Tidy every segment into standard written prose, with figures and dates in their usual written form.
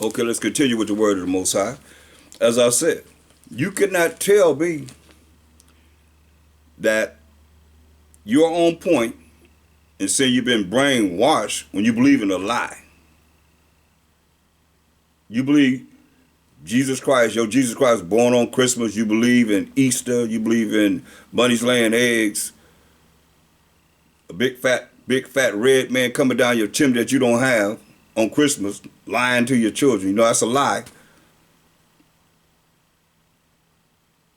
Okay, let's continue with the word of the Most High. As I said, you cannot tell me that you're on point and say you've been brainwashed when you believe in a lie. You believe Jesus Christ, Jesus Christ born on Christmas. You believe in Easter. You believe in bunnies laying eggs. A big fat red man coming down your chimney that you don't have on Christmas, lying to your children. You know that's a lie.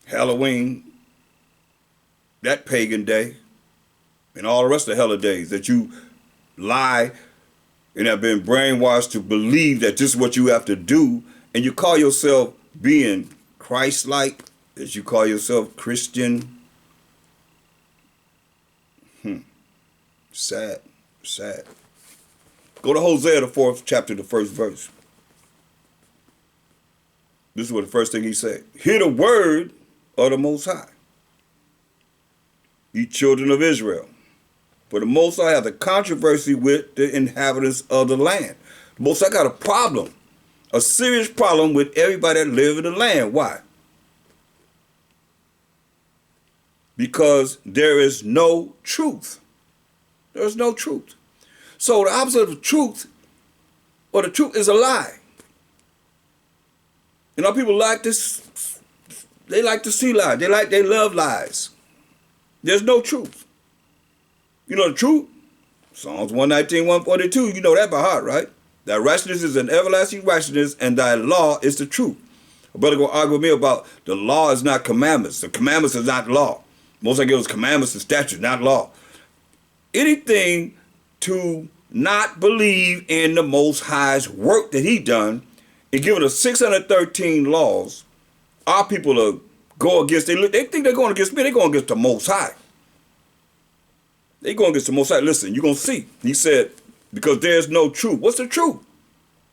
Halloween, that pagan day, and all the rest of the holidays that you lie and have been brainwashed to believe that this is what you have to do, and you call yourself being Christ-like, as you call yourself Christian. Sad. Go to Hosea, the 4th chapter, the 1st verse. This is what the first thing he said. Hear the word of the Most High, ye children of Israel. For the Most High has a controversy with the inhabitants of the land. The Most High got a problem, a serious problem with everybody that live in the land. Why? Because there is no truth. There's no truth. So the opposite of the truth, or the truth is a lie. You know, people like this, they like to see lies. They love lies. There's no truth. You know the truth? Psalms 119, 142, you know that by heart, right? Thy righteousness is an everlasting righteousness, and thy law is the truth. A brother gonna argue with me about the law is not commandments. The commandments is not law. Most I give us commandments and statutes, not law. Anything to not believe in the Most High's work that he done and giving us 613 laws, our people are go against, they think they're going against me, they're going against the Most High. They're going against the Most High. Listen, you're going to see. He said, because there's no truth. What's the truth?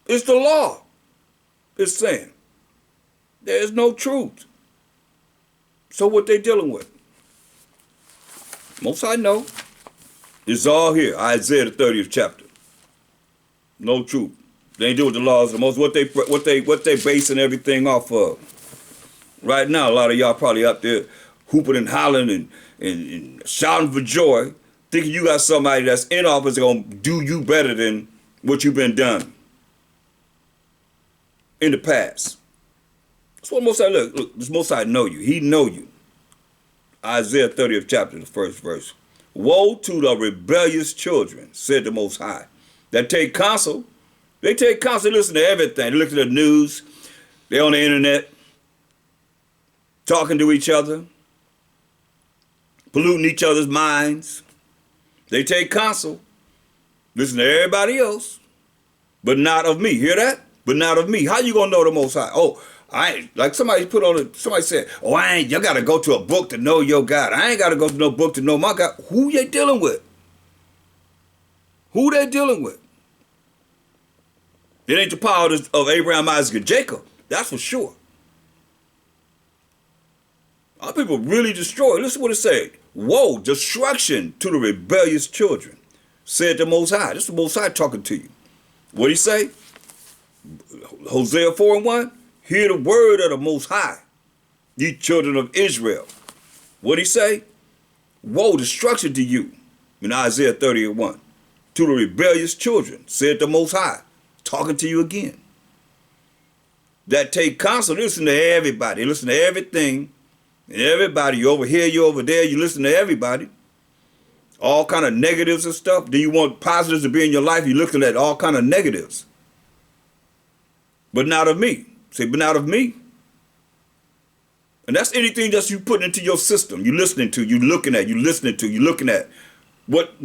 It's the law. It's saying there's no truth. So what they dealing with? Most High know. It's all here. Isaiah the 30th chapter. No truth. They ain't doing the laws of the Most. What they basing everything off of. Right now, a lot of y'all probably up there hooping and hollering and shouting for joy, thinking you got somebody that's in office that's gonna do you better than what you've been done in the past. That's what Most High look. This Most High know you. He know you. Isaiah 30th chapter, the 1st verse. Woe to the rebellious children, said the Most High, that take counsel. They take counsel, they listen to everything. They listen to the news. They're on the internet, talking to each other, polluting each other's minds. They take counsel, listen to everybody else, but not of me. Hear that? But not of me. How you gonna know the Most High? Oh, I ain't, like somebody said, oh, you gotta go to a book to know your God. I ain't gotta go to no book to know my God. Who they dealing with? Who they dealing with? It ain't the power of Abraham, Isaac, and Jacob. That's for sure. Our people really destroyed. Listen what it said. Woe, destruction to the rebellious children, said the Most High. This is the Most High talking to you. What'd he say? Hosea 4:1. Hear the word of the Most High, ye children of Israel. What'd he say? Woe, destruction to you. In Isaiah 30:1. To the rebellious children, said the Most High. Talking to you again. That take counsel, listen to everybody, listen to everything, and everybody, you over here, you over there, you listen to everybody. All kind of negatives and stuff. Do you want positives to be in your life? You're looking at all kind of negatives. But not of me. Say, but not of me. And that's anything that you put into your system. You listening to, you looking at, you listening to, you looking at. What,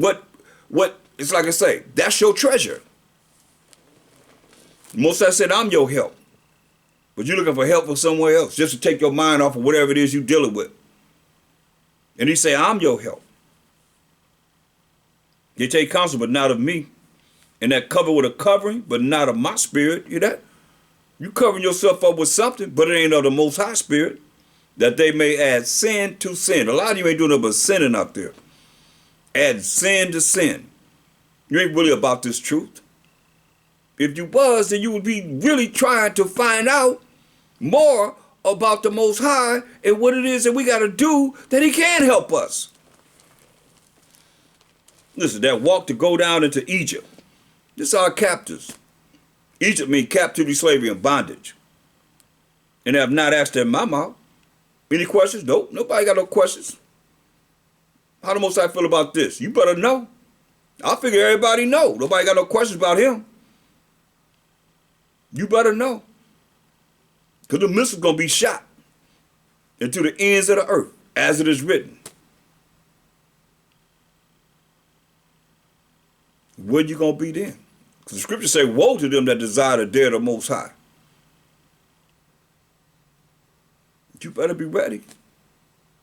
it's like I say, that's your treasure. Most I said, I'm your help. But you're looking for help from somewhere else, just to take your mind off of whatever it is you're dealing with. And he say, I'm your help. They take counsel, but not of me. And that cover with a covering, but not of my spirit. You that? You covering yourself up with something, but it ain't of the Most High Spirit, that they may add sin to sin. A lot of you ain't doing nothing but sinning out there. Add sin to sin. You ain't really about this truth. If you was, then you would be really trying to find out more about the Most High and what it is that we got to do that he can help us. Listen, that walk to go down into Egypt. This are our captors. Egypt means captivity, slavery, and bondage. And I have not asked them in my mouth. Any questions? Nope. Nobody got no questions. How the Most High feel about this? You better know. I figure everybody know. Nobody got no questions about him. You better know. Because the missile's going to be shot into the ends of the earth, as it is written. Where you going to be then? Because the scriptures say, woe to them that desire the day of the Most High. You better be ready.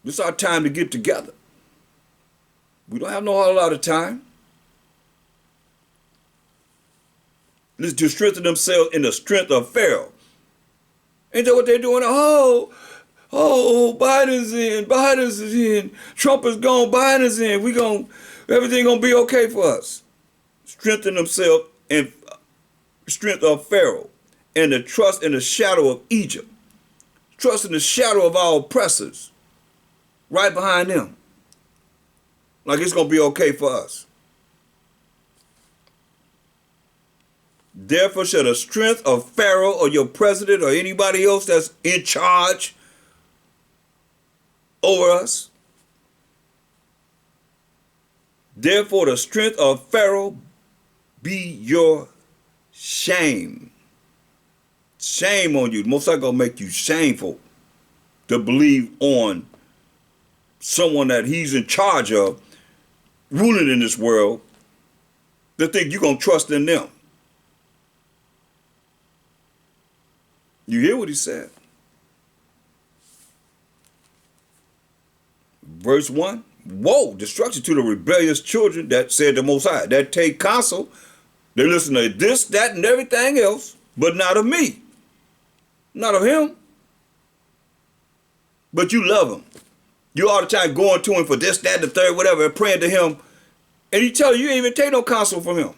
This is our time to get together. We don't have no whole lot of time. Let's just strengthen themselves in the strength of Pharaoh. Ain't that what they're doing? Oh, Biden's in. Trump is gone, Biden's in. Everything gonna be okay for us. Strengthen themselves in strength of Pharaoh and the trust in the shadow of Egypt. Trust in the shadow of our oppressors. Right behind them. Like it's gonna be okay for us. Therefore shall the strength of Pharaoh or your president or anybody else that's in charge over us. Therefore the strength of Pharaoh be your shame. Shame on you. Most likely gonna make you shameful to believe on someone that he's in charge of, ruling in this world, to think you're gonna trust in them. You hear what he said? Verse 1, woe, destruction to the rebellious children that said the Most High, that take counsel, they listen to this, that, and everything else, but not of me. Not of him. But you love him. You all the time going to him for this, that, the third, whatever, and praying to him, and he tell you ain't even take no counsel from him.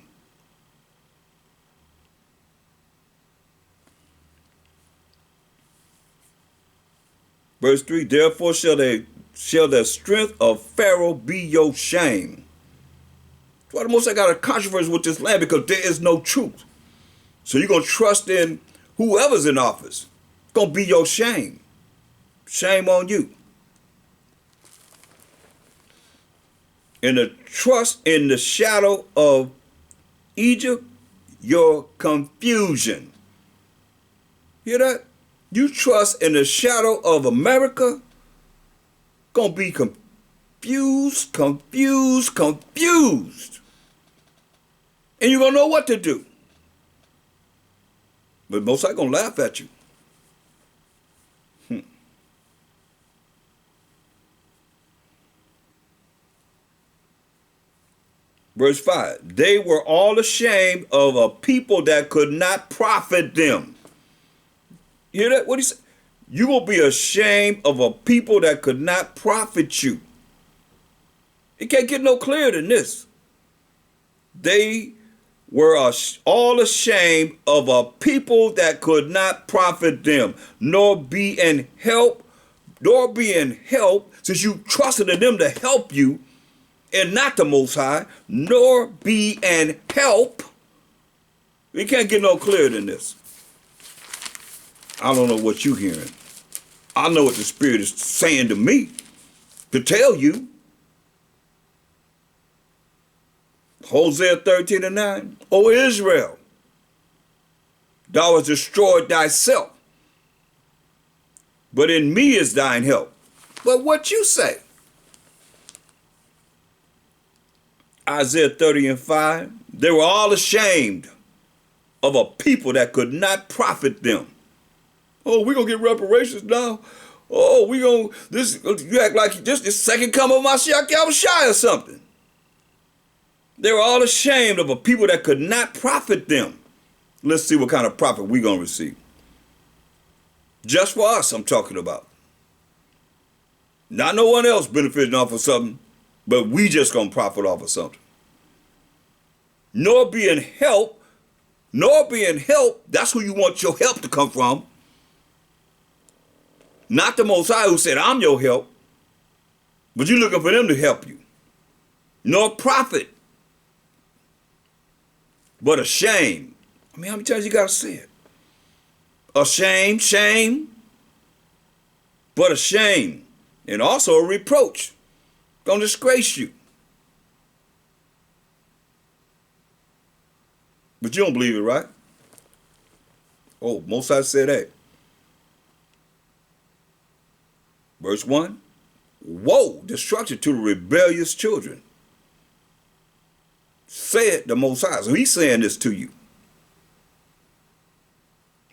Verse 3, therefore shall the strength of Pharaoh be your shame. That's why the Most High got a controversy with this land, because there is no truth. So you're going to trust in whoever's in office. It's going to be your shame. Shame on you. And the trust in the shadow of Egypt, your confusion. Hear that? You trust in the shadow of America, gonna be confused. And you're gonna know what to do. But most likely gonna laugh at you. Verse 5, they were all ashamed of a people that could not profit them. You hear that? What he said? You will be ashamed of a people that could not profit you. It can't get no clearer than this. They were all ashamed of a people that could not profit them, nor be in help, since you trusted in them to help you, and not the Most High, nor be an help. We can't get no clearer than this. I don't know what you're hearing. I know what the Spirit is saying to me to tell you. Hosea 13:9. O Israel, thou hast destroyed thyself, but in me is thine help. But what you say? Isaiah 30:5, they were all ashamed of a people that could not profit them. Oh, we're going to get reparations now. Oh, you act like just the second coming of Mashiach Yahushua or something. They were all ashamed of a people that could not profit them. Let's see what kind of profit we're going to receive. Just for us, I'm talking about. Not no one else benefiting off of something, but we just going to profit off of something. Nor being help, nor being helped. That's who you want your help to come from. Not the Most High who said, I'm your help. But you're looking for them to help you. Nor profit, but a shame. I mean, how many times you got to say it? A shame, but a shame. And also a reproach. Gonna disgrace you. But you don't believe it, right? Oh, Most High said that. Verse 1. Woe, destruction to the rebellious children. Said the Most High. So he's saying this to you.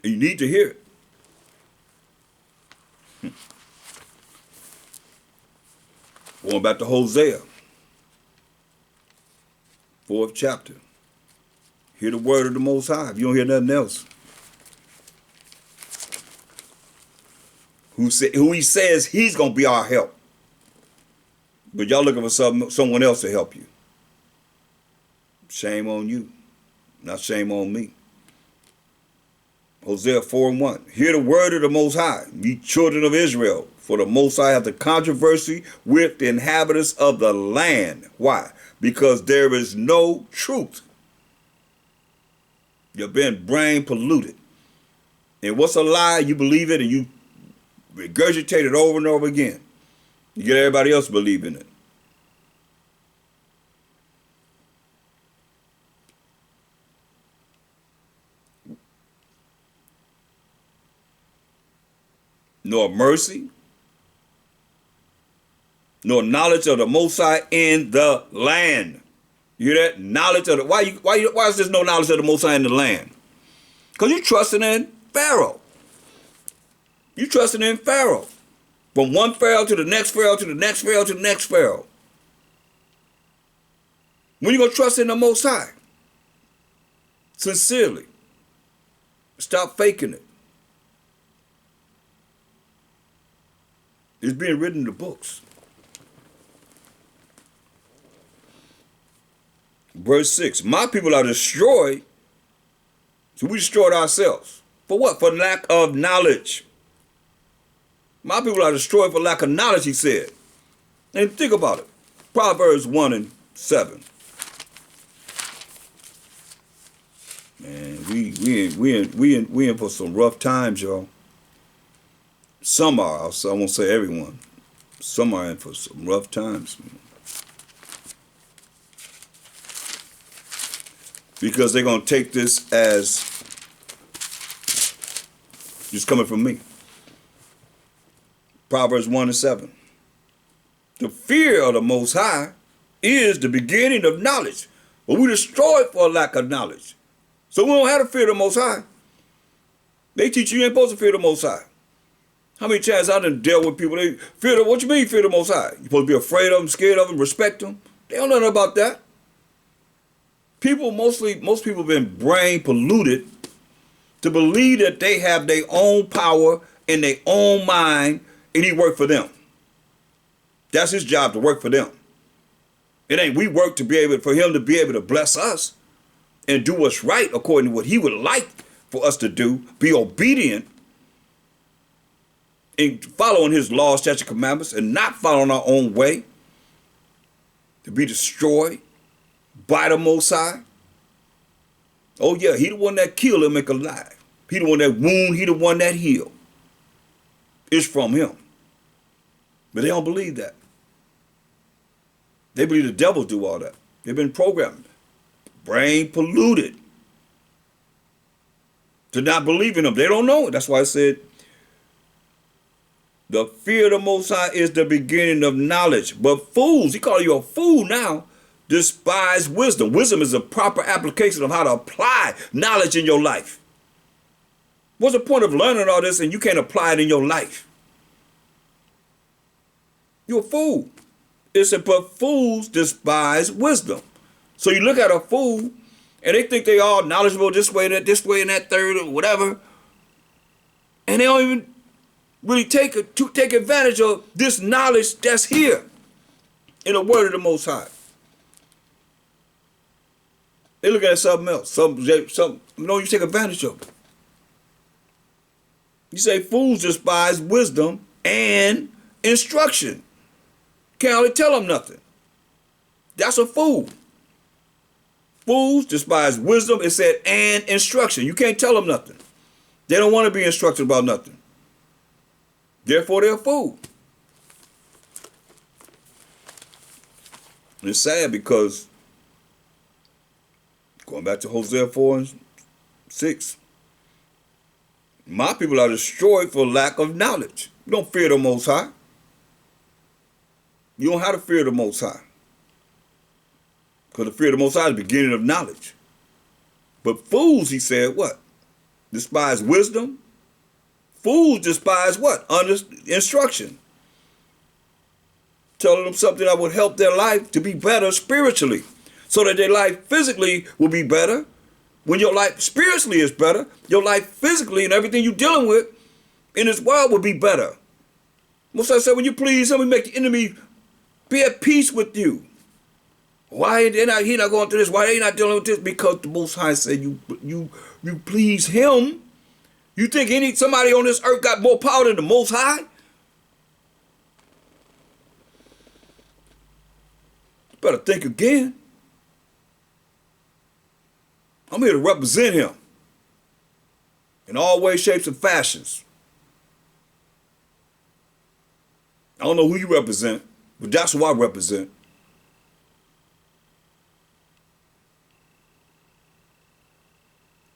And you need to hear it. Going back to Hosea, 4th chapter. Hear the word of the Most High if you don't hear nothing else. Who he says he's going to be our help. But y'all looking for someone else to help you. Shame on you, not shame on me. Hosea 4:1. Hear the word of the Most High, ye children of Israel, for the Most High hath a controversy with the inhabitants of the land. Why? Because there is no truth. You've been brain polluted. And what's a lie? You believe it and you regurgitate it over and over again. You get everybody else believing it. Nor mercy, nor knowledge of the Most High in the land. You hear that? Knowledge of the why is there no knowledge of the Most High in the land? Because you're trusting in Pharaoh. You're trusting in Pharaoh. From one Pharaoh to the next Pharaoh to the next Pharaoh to the next Pharaoh. When you gonna trust in the Most High? Sincerely. Stop faking it. It's being written in the books. Verse 6. My people are destroyed. So we destroyed ourselves. For what? For lack of knowledge. My people are destroyed for lack of knowledge, he said. And think about it. Proverbs 1:7. Man, we in for some rough times, y'all. Some are, I won't say everyone. Some are in for some rough times. Because they're going to take this as just coming from me. Proverbs 1:7. The fear of the Most High is the beginning of knowledge. But we destroy it for a lack of knowledge. So we don't have to fear the Most High. They teach you ain't supposed to fear the Most High. How many times I done dealt with people, they fear the, what you mean fear the Most High? You supposed to be afraid of them, scared of them, respect them? They don't know nothing about that. Most people have been brain polluted to believe that they have their own power in their own mind and he work for them. That's his job, to work for them. It ain't we work to be able, for him to be able to bless us and do what's right according to what he would like for us to do, be obedient and following his laws, statutes, commandments, and not following our own way, to be destroyed by the Most High. Oh yeah, he the one that killed and make alive. He the one that wound, he the one that healed. It's from him. But they don't believe that. They believe the devil do all that. They've been programmed, brain polluted to not believe in him. They don't know it. That's why I said, the fear of the Most High is the beginning of knowledge. But fools, he call you a fool now, despise wisdom. Wisdom is a proper application of how to apply knowledge in your life. What's the point of learning all this and you can't apply it in your life? You're a fool. It said, but fools despise wisdom. So you look at a fool and they think they all knowledgeable this way, and that third, or whatever. And they don't even really take advantage of this knowledge that's here in the word of the Most High. They look at something else. you take advantage of it. You say fools despise wisdom and instruction. Can't hardly tell them nothing. That's a fool. Fools despise wisdom, it said, and instruction. You can't tell them nothing. They don't want to be instructed about nothing. Therefore, they're a fool. And it's sad because, going back to Hosea 4 and 6, my people are destroyed for lack of knowledge. You don't fear the Most High. You don't have to fear the Most High. Because the fear of the Most High is the beginning of knowledge. But fools, he said, what? Despise wisdom. Fools despise what? Instruction. Telling them something that would help their life to be better spiritually. So that their life physically will be better. When your life spiritually is better, your life physically and everything you're dealing with in this world will be better. Most High said, when you please him, he make the enemy be at peace with you. Why he not going through this? Why they not dealing with this? Because the Most High said you please him. You think somebody on this earth got more power than the Most High? You better think again. I'm here to represent him in all ways, shapes, and fashions. I don't know who you represent, but that's who I represent.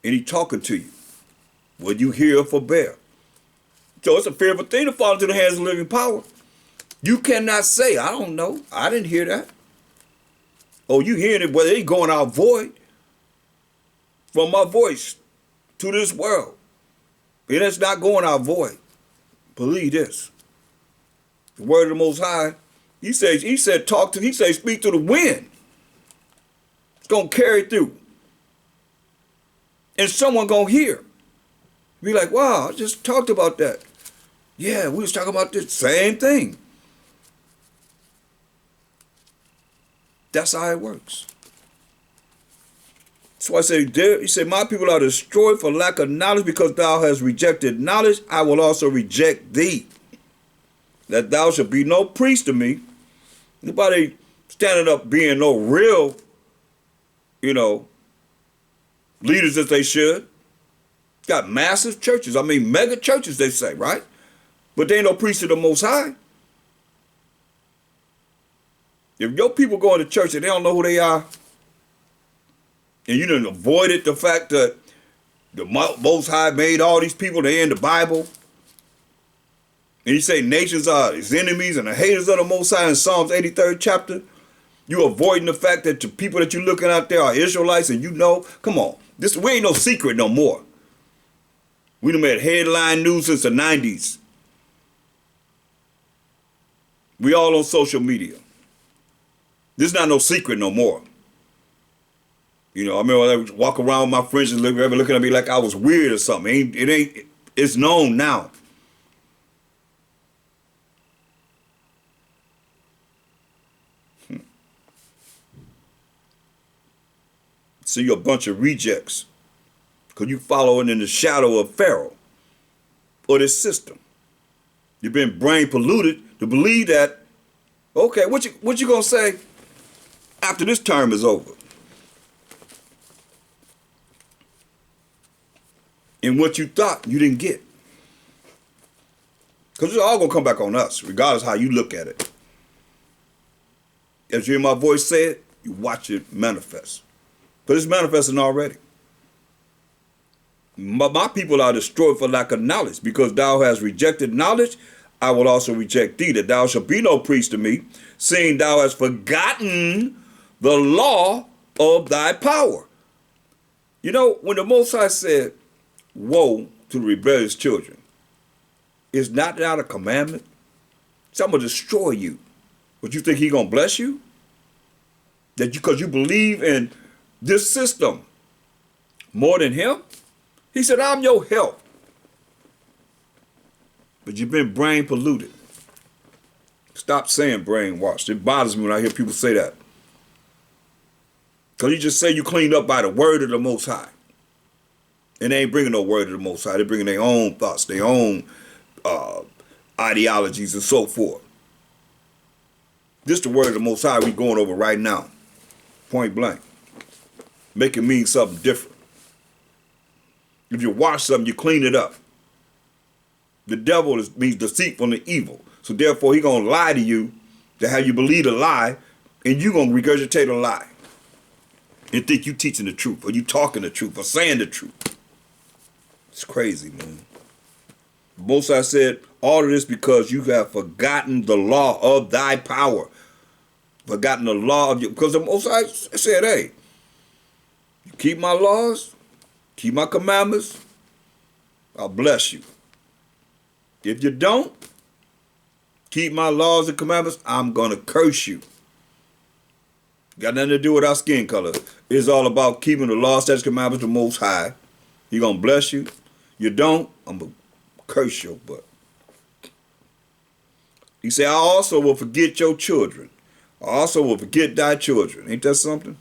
And he talking to you. Will you hear or forbear? So it's a fearful thing to fall into the hands of living power. You cannot say, I don't know. I didn't hear that. Oh, you hearing it, but it ain't going out void. From my voice to this world. It is not going out void. Believe this. The word of the Most High, he said, speak to the wind. It's going to carry through. And someone going to hear. Be like, wow, I just talked about that. Yeah, we was talking about this same thing. That's how it works. So I say, he said, my people are destroyed for lack of knowledge, because thou hast rejected knowledge, I will also reject thee. That thou shalt be no priest to me. Nobody standing up being no real, leaders as they should. Got massive churches. I mean, mega churches, they say, right? But they ain't no priest of the Most High. If your people go into church and they don't know who they are, and you done avoided the fact that the Most High made all these people, they in the Bible. And you say nations are his enemies and the haters of the Most High in Psalms 83rd chapter. You avoiding the fact that the people that you're looking out there are Israelites, and come on. We ain't no secret no more. We done made headline news since the 90s. We all on social media. This is not no secret no more. I remember I would walk around with my friends and looking at me like I was weird or something. It's known now. So you're a bunch of rejects because you following in the shadow of Pharaoh or this system. You've been brain polluted to believe that, okay, what you gonna say after this term is over? And what you thought you didn't get. Because it's all going to come back on us, regardless of how you look at it. As you hear my voice say it, you watch it manifest. Because it's manifesting already. My people are destroyed for lack of knowledge. Because thou hast rejected knowledge, I will also reject thee, that thou shalt be no priest to me, seeing thou hast forgotten the law of thy power. When the Most High said, woe to the rebellious children, is not that a commandment? So I'm going to destroy you. But you think he going to bless you? Because you believe in this system more than him? He said, I'm your help. But you've been brain polluted. Stop saying brainwashed. It bothers me when I hear people say that. Because you just say you cleaned up by the word of the Most High. And they ain't bringing no word of the Most High. They're bringing their own thoughts, their own ideologies and so forth. This the word of the Most High we going over right now. Point blank. Make it mean something different. If you wash something, you clean it up. The devil means deceitful and evil. So therefore, he going to lie to you to have you believe a lie, and you going to regurgitate a lie and think you teaching the truth, or you talking the truth, or saying the truth. It's crazy, man. Most I said, all of this because you have forgotten the law of thy power. Forgotten the law of you. Because the Most I said, hey, you keep my laws, keep my commandments, I'll bless you. If you don't keep my laws and commandments, I'm going to curse you. Got nothing to do with our skin color. It's all about keeping the law, statutes, commandments of the Most High. He going to bless you. You don't, I'm going to curse your butt. He said, I also will forget your children. I also will forget thy children. Ain't that something?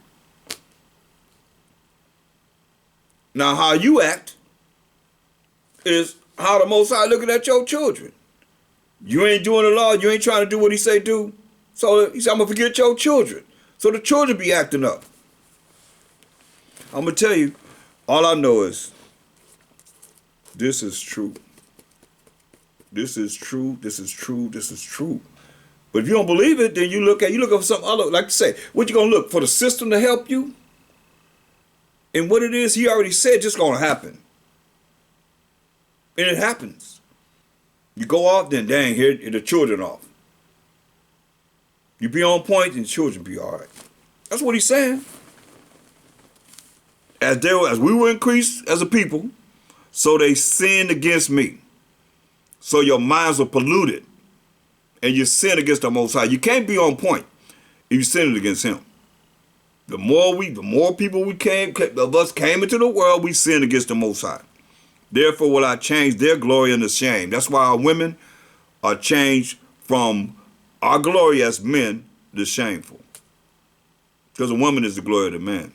Now, how you act is how the Most High looking at your children. You ain't doing the law. You ain't trying to do what he say do. So he said, I'm going to forget your children. So the children be acting up. I'm going to tell you, all I know is this is true. This is true. This is true. This is true. But if you don't believe it, then you look for something other. Like I say, what you going to look for? The system to help you? And what it is, he already said, just going to happen. And it happens. You go off, then dang, here the children off. You be on point, and the children be all right. That's what he's saying. As we were increased as a people, so they sinned against me. So your minds were polluted, and you sin against the Most High. You can't be on point if you sinned against him. The more people of us came into the world, we sinned against the Most High. Therefore will I change their glory into shame. That's why our women are changed from our glory as men to shameful. Because a woman is the glory of the man.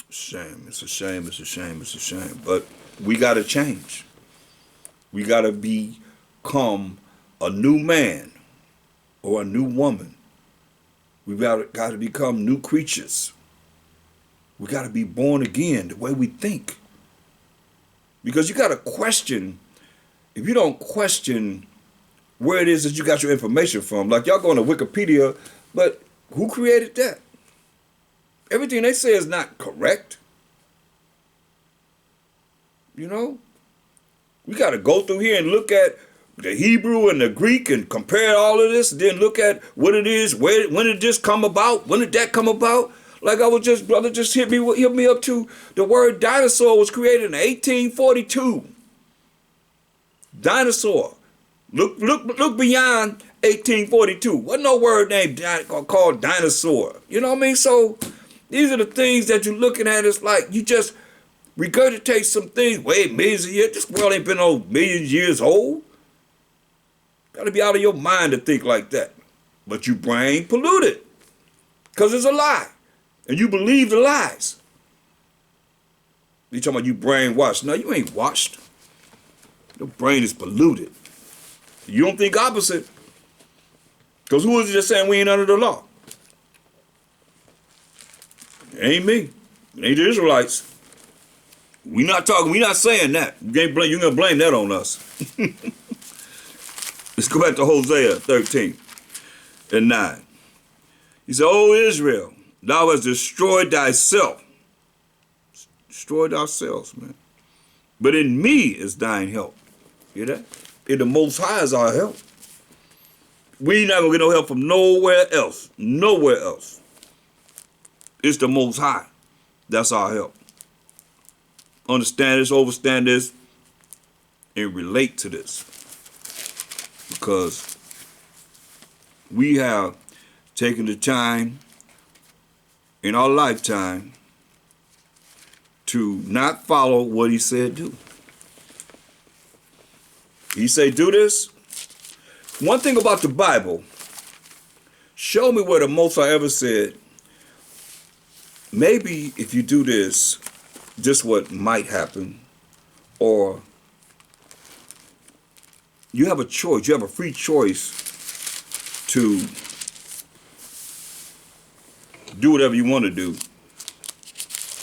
Shame. It's a shame. It's a shame. It's a shame. But we got to change. We got to become a new man or a new woman. We've got to become new creatures. We got to be born again the way we think. Because you got to question, if you don't question where it is that you got your information from, like y'all going to Wikipedia, but who created that? Everything they say is not correct. You know? We got to go through here and look at the Hebrew and the Greek and compare all of this, and then look at what it is, when did this come about? When did that come about? Like brother just hit me up to the word dinosaur was created in 1842. Dinosaur. Look beyond 1842. Wasn't no word named called dinosaur. You know what I mean? So these are the things that you're looking at. It's like you just regurgitate some things. Wait, millions of years. This world ain't been no millions of years old. Got to be out of your mind to think like that. But your brain polluted. Because it's a lie. And you believe the lies. You talking about you brainwashed. No, you ain't washed. Your brain is polluted. You don't think opposite. Because who is it just saying we ain't under the law? It ain't me. It ain't the Israelites. We not saying that. You're going to blame that on us. Let's go back to Hosea 13 and 9. He said, O Israel, thou hast destroyed thyself. Destroyed ourselves, man. But in me is thine help. Hear that? In the Most High is our help. We not going to get no help from nowhere else. Nowhere else. It's the Most High. That's our help. Understand this, overstand this, and relate to this. Because we have taken the time in our lifetime to not follow what he said do. He said do this. One thing about the Bible, Show me where the Most High ever said, maybe if you do this, just what might happen, or you have a choice, you have a free choice to do whatever you want to do,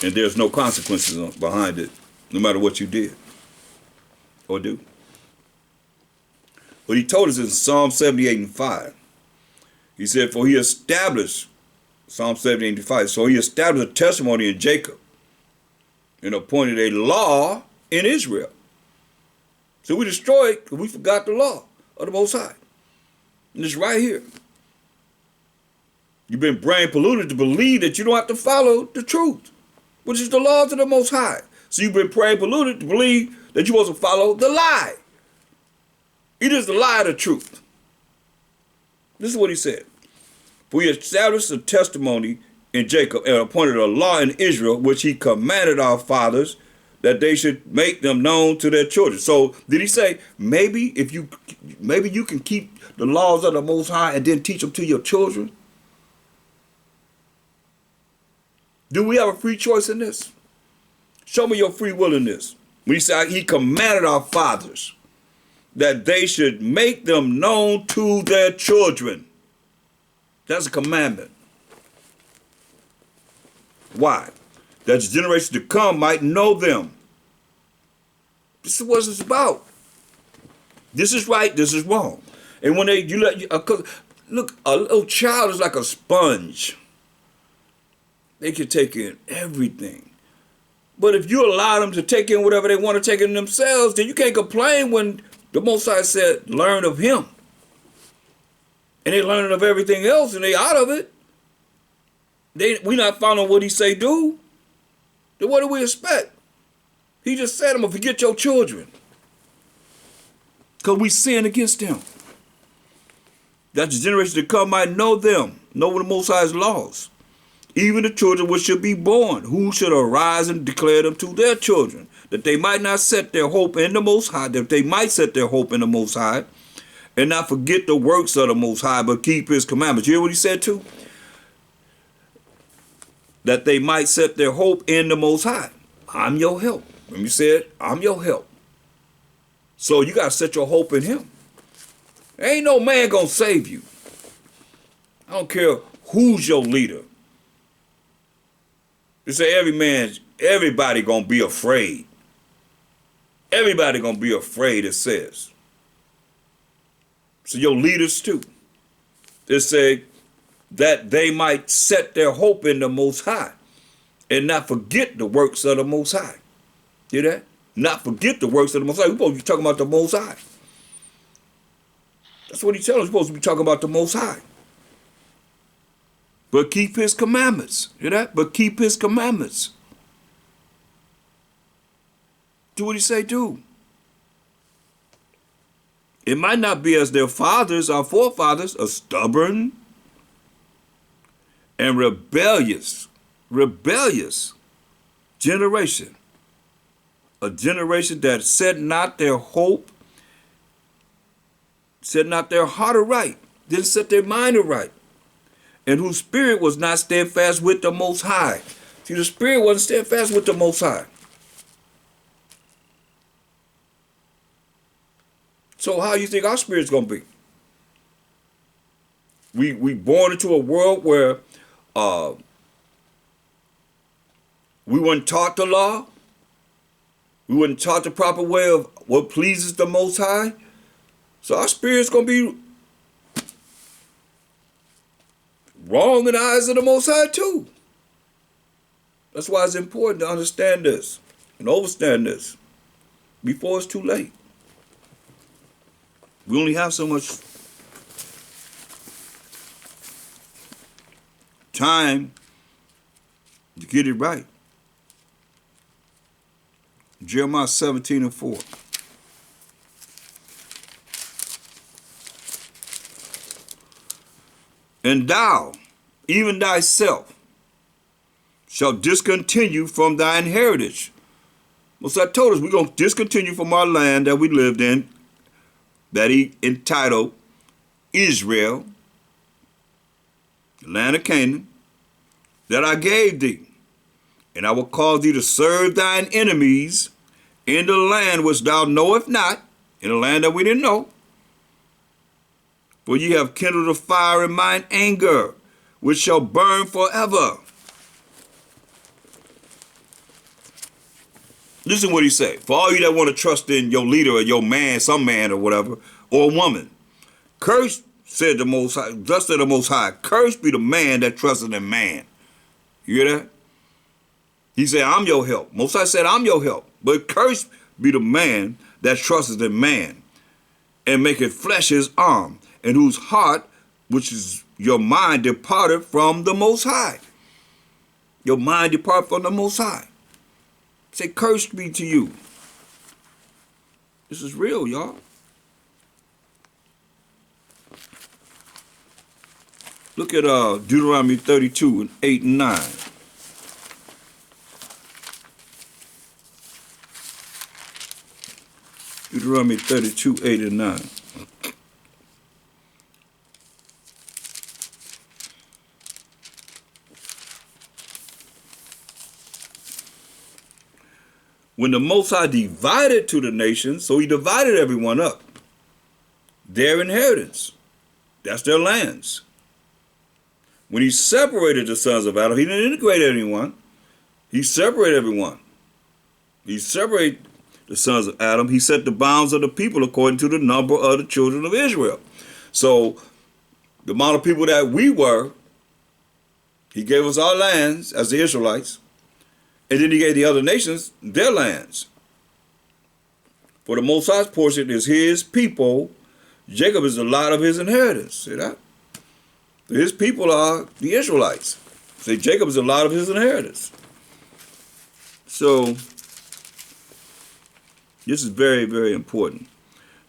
and there's no consequences behind it, no matter what you did or do. But he told us in Psalm 78:5, he said, for he established, Psalm 78:5, so he established a testimony in Jacob and appointed a law in Israel. So we destroyed because we forgot the law of the Most High. And it's right here. You've been brain polluted to believe that you don't have to follow the truth, which is the laws of the Most High. So you've been brain polluted to believe that you're supposed to follow the lie. It is the lie of the truth. This is what he said. For he established a testimony in Jacob and appointed a law in Israel, which he commanded our fathers that they should make them known to their children. So did he say, maybe you can keep the laws of the Most High and then teach them to your children? Do we have a free choice in this? Show me your free will in this. When he said he commanded our fathers that they should make them known to their children. That's a commandment. Why? That the generation to come might know them. This is what it's about. This is right, this is wrong. And when look, a little child is like a sponge. They can take in everything. But if you allow them to take in whatever they want to take in themselves, then you can't complain when the Most High said, learn of him. And they learning of everything else and they out of it. We not following what he say do. Then what do we expect? He just said, I'm going to forget your children. Because we sin against them. That the generation to come might know them, know the Most High's laws. Even the children which should be born, who should arise and declare them to their children, that they might not set their hope in the Most High, that they might set their hope in the Most High, and not forget the works of the Most High, but keep his commandments. You hear what he said too? That they might set their hope in the Most High. I'm your help. When you said, I'm your help. So you got to set your hope in him. Ain't no man going to save you. I don't care who's your leader. They say everybody going to be afraid. Everybody going to be afraid, it says. So your leaders too. They say that they might set their hope in the Most High and not forget the works of the Most High. Hear that? Not forget the works of the Most High. We're supposed to be talking about the Most High. That's what he's telling us. We're supposed to be talking about the Most High. But keep his commandments. Hear that? But keep his commandments. Do what he say do. It might not be as their fathers, our forefathers, a stubborn and rebellious generation. A generation that set not their hope, set not their heart aright, didn't set their mind aright, and whose spirit was not steadfast with the Most High. See, the spirit wasn't steadfast with the Most High. So how you think our spirit's going to be? We born into a world where we weren't taught the law. We weren't taught the proper way of what pleases the Most High. So our spirit's going to be wrong in the eyes of the Most High too. That's why it's important to understand this and understand this before it's too late. We only have so much time to get it right. Jeremiah 17:4. And thou, even thyself, shalt discontinue from thine heritage. Most I told us we're going to discontinue from our land that we lived in, that he entitled Israel, land of Canaan, that I gave thee, and I will cause thee to serve thine enemies in the land which thou knowest not, in the land that we didn't know. For ye have kindled a fire in mine anger, which shall burn forever. Listen what he said. For all you that want to trust in your leader or your man, some man or whatever, or woman, cursed, said the Most High, thus said the Most High, cursed be the man that trusteth in man. You hear that? He said, I'm your help. Most High said, I'm your help. But cursed be the man that trusteth in man, and maketh flesh his arm, and whose heart, which is your mind, departed from the Most High. Your mind departed from the Most High. Say, cursed be to you. This is real, y'all. Look at Deuteronomy 32 and 8 and 9. Deuteronomy 32, 8 and 9. When the Most High divided to the nations, so he divided everyone up, their inheritance, that's their lands. When he separated the sons of Adam, he didn't integrate anyone. He separated everyone. He separated the sons of Adam. He set the bounds of the people according to the number of the children of Israel. So the amount of people that we were, he gave us our lands as the Israelites. And then he gave the other nations their lands. For the Most High's portion is his people. Jacob is the lot of his inheritance. See that? His people are the Israelites. See, Jacob is the lot of his inheritance. So this is very, very important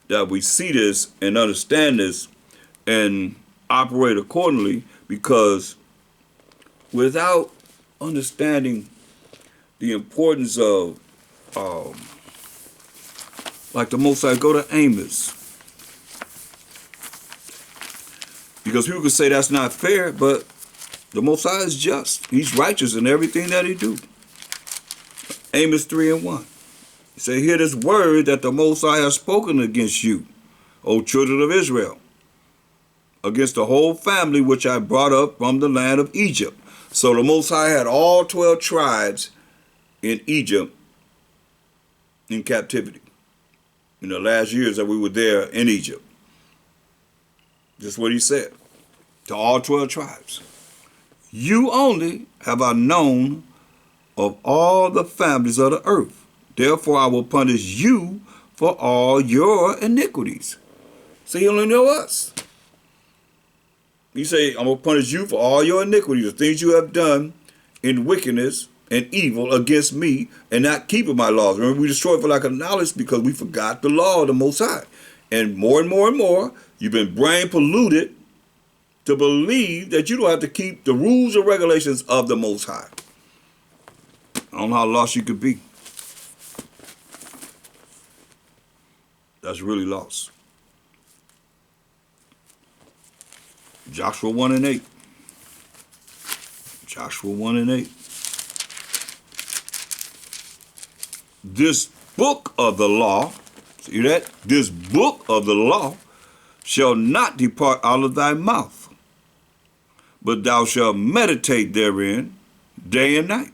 that we see this and understand this and operate accordingly, because without understanding the importance of, like the Most High, go to Amos. Because people could say that's not fair, but the Most High is just. He's righteous in everything that he do. Amos 3 and 1. He said, hear this word that the Most High has spoken against you, O children of Israel, against the whole family which I brought up from the land of Egypt. So the Most High had all 12 tribes in Egypt in captivity in the last years that we were there in Egypt. Just what he said to all 12 tribes. You only have I known of all the families of the earth. Therefore I will punish you for all your iniquities. So he only know us. He say, I'm going to punish you for all your iniquities, the things you have done in wickedness and evil against me, and not keeping my laws. Remember, we destroyed for lack of knowledge because we forgot the law of the Most High. And more, you've been brain polluted to believe that you don't have to keep the rules and regulations of the Most High. I don't know how lost you could be. That's really lost. Joshua 1 and 8. Joshua 1 and 8. This book of the law, see that? This book of the law shall not depart out of thy mouth, but thou shalt meditate therein day and night.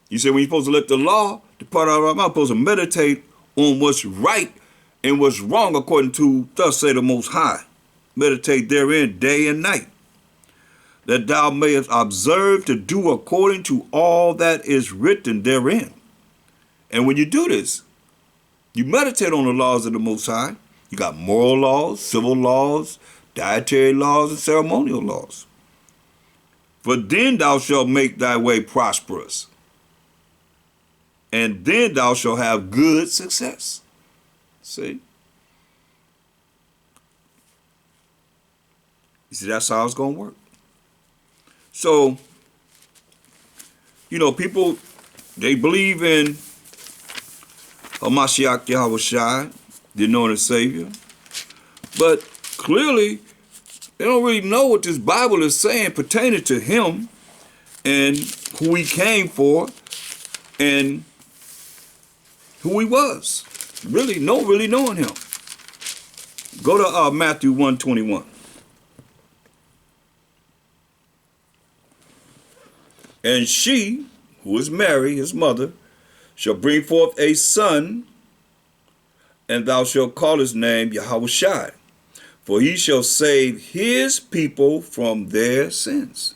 You say when you're supposed to let the law depart out of our mouth, you're supposed to meditate on what's right and what's wrong according to thus say the Most High. Meditate therein day and night, that thou mayest observe to do according to all that is written therein. And when you do this, you meditate on the laws of the Most High. You got moral laws, civil laws, dietary laws, and ceremonial laws. For then thou shalt make thy way prosperous, and then thou shalt have good success. See? You see, that's how it's going to work. So, people, they believe in Hamashiach Yahushai, the anointed Savior. But clearly, They don't really know what this Bible is saying pertaining to him and who he came for and who he was. Really knowing him. Go to Matthew 1:21. And she, who is Mary, his mother, shall bring forth a son, and thou shalt call his name Yahushua, for he shall save his people from their sins.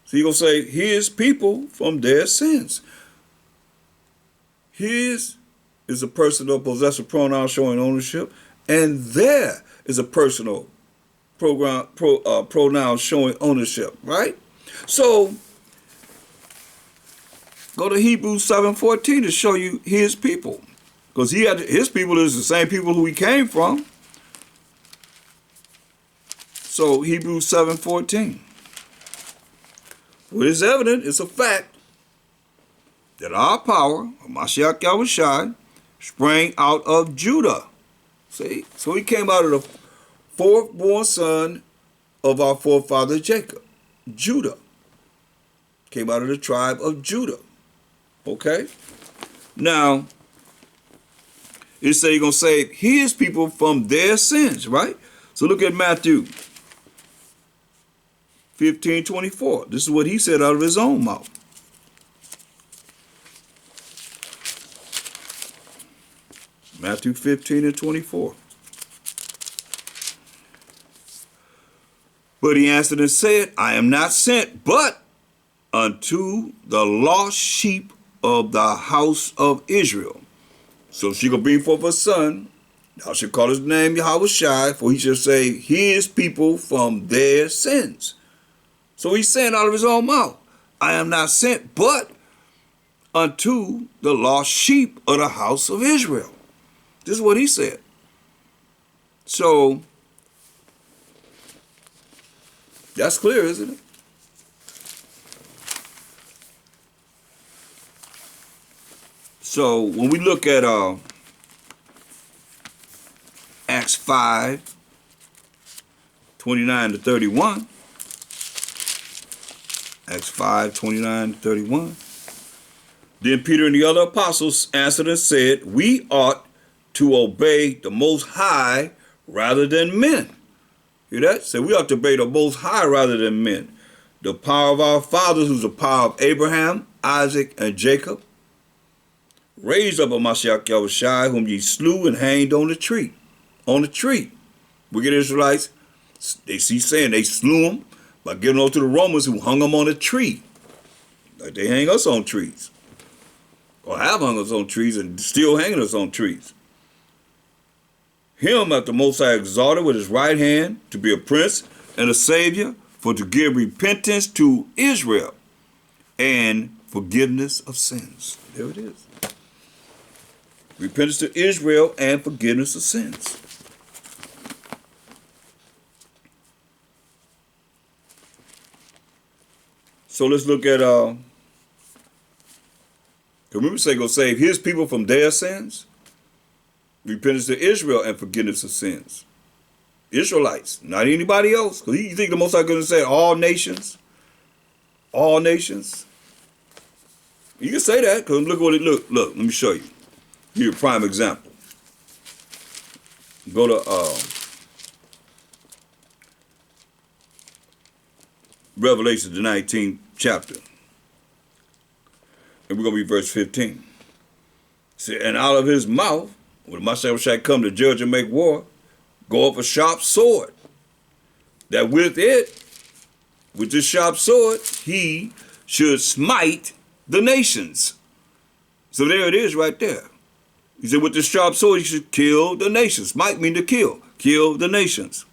So you're going to say, his people from their sins. His is a personal possessive pronoun showing ownership, and there is a personal pronoun showing ownership, right? So, go to Hebrews 7:14 to show you his people. Because his people is the same people who he came from. So Hebrews 7:14. What is evident, it's a fact, that our power, Mashiach Yahushua, sprang out of Judah. See? So he came out of the fourth born son of our forefather Jacob. Judah. Came out of the tribe of Judah. Okay? Now, it says you're going to save his people from their sins, right? So look at Matthew 15:24. This is what he said out of his own mouth. Matthew 15:24. But he answered and said, I am not sent but unto the lost sheep of the house of Israel. So she gonna bring forth a son. Thou shalt call his name Yahushua, for he shall save his people from their sins. So he's saying out of his own mouth, I am not sent but unto the lost sheep of the house of Israel. This is what he said. So that's clear, isn't it? So when we look at Acts 5:29-31, Acts 5:29-31, then Peter and the other apostles answered and said, we ought to obey the Most High rather than men. Hear that? Say we ought to obey the Most High rather than men. The power of our fathers, who's the power of Abraham, Isaac, and Jacob, raised up a Mashiach Yahushua, whom ye slew and hanged on the tree. On the tree. Wicked Israelites, they see saying they slew him by giving over to the Romans who hung him on a tree. Like they hang us on trees. Or have hung us on trees and still hanging us on trees. Him hath the Most High exalted with his right hand to be a prince and a savior, for to give repentance to Israel and forgiveness of sins. There it is. Repentance to Israel and forgiveness of sins. So let's look at, remember say go save his people from their sins? Repentance to Israel and forgiveness of sins. Israelites, not anybody else. Because you think the Most High going to say all nations? All nations? You can say that because look what it look. Look, let me show you. Give you a prime example. Go to Revelation, the 19th chapter. And we're going to be verse 15. See, and out of his mouth, when Mashiach shall come to judge and make war, go up a sharp sword, that with this sharp sword, he should smite the nations. So there it is right there. He said, with this sharp sword, he should kill the nations. Smite mean to kill the nations.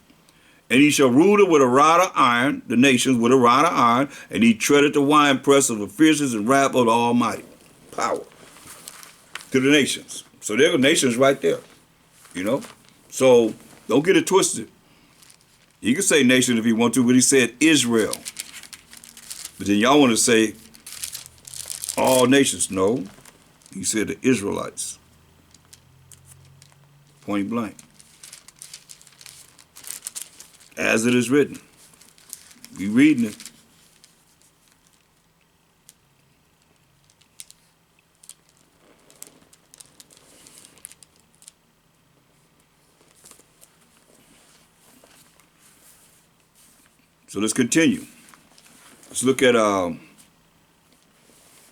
And he shall rule it with a rod of iron, the nations with a rod of iron, and he treadeth the winepress of the fierceness and wrath of the Almighty. Power to the nations. So there are nations right there, you know. So don't get it twisted. He can say nation if he want to, but he said Israel. But then y'all want to say all nations. No, he said the Israelites. Point blank. as it is written. We reading it. So let's continue. Let's look at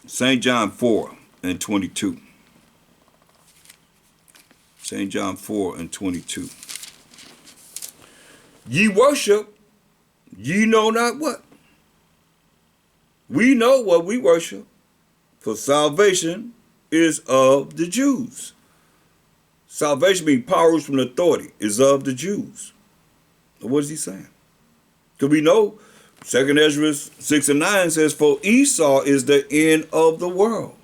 St. John 4 and 22. St. John 4 and 22. Ye worship, ye know not what. We know what we worship, for salvation is of the Jews. Salvation, being powers from authority, is of the Jews. What is he saying? Because we know 2 Ezra 6 and 9 says, for Esau is the end of the world,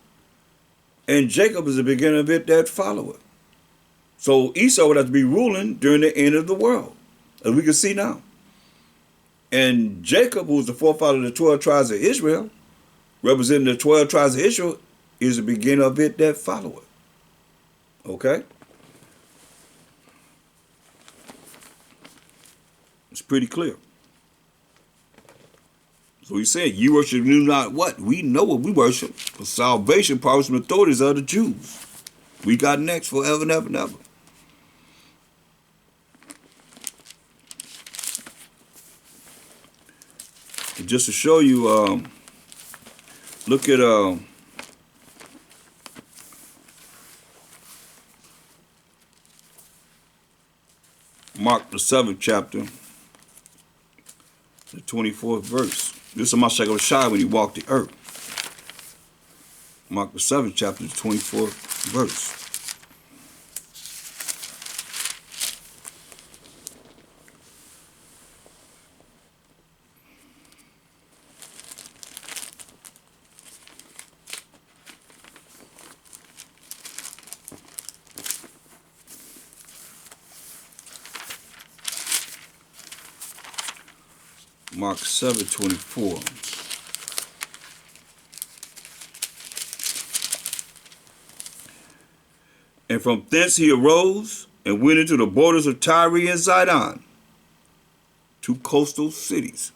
and Jacob is the beginning of it that followeth. So Esau would have to be ruling during the end of the world, as we can see now. And Jacob, who was the forefather of the 12 tribes of Israel, representing the 12 tribes of Israel, is the beginning of it that followeth. Okay? It's pretty clear. So he said, you worship you not what? We know what we worship. For salvation, powers and authorities are the Jews. We got next forever and ever and ever. And just to show you, look at Mark the 7th chapter, the 24th verse. This is Mashiach Shai when he walked the earth. Mark the 7th chapter, the 24th verse. Mark 7:24. And from thence he arose and went into the borders of Tyre and Zidon, two coastal cities,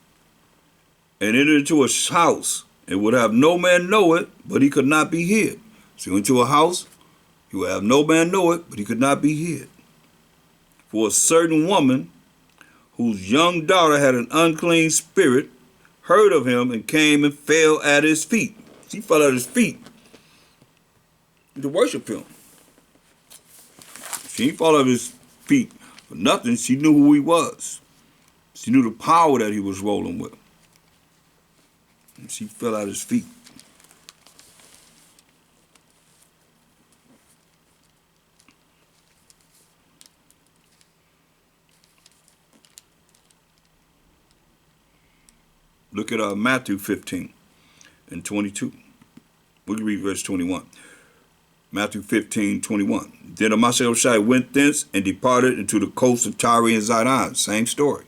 and entered into a house, and would have no man know it, but he could not be hid. So he went to a house, he would have no man know it, but he could not be hid. For a certain woman, whose young daughter had an unclean spirit, heard of him and came and fell at his feet. She fell at his feet to worship him. She didn't fall at his feet for nothing. She knew who he was. She knew the power that he was rolling with. And she fell at his feet. Look at Matthew 15 and 22. We can read verse 21. Matthew 15:21. Then Mashiach Shai went thence and departed into the coast of Tyre and Zidon. Same story.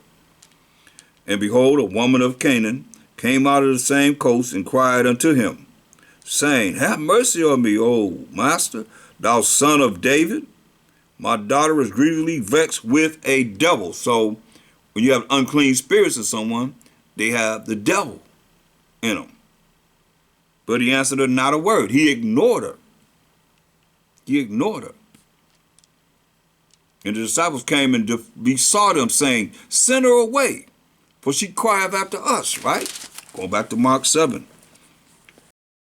And behold, a woman of Canaan came out of the same coast and cried unto him, saying, have mercy on me, O master, thou son of David. My daughter is grievously vexed with a devil. So when you have unclean spirits in someone, they have the devil in them. But he answered her not a word. He ignored her. He ignored her. And the disciples came and besought him, saying, send her away, for she crieth after us, right? Going back to Mark 7.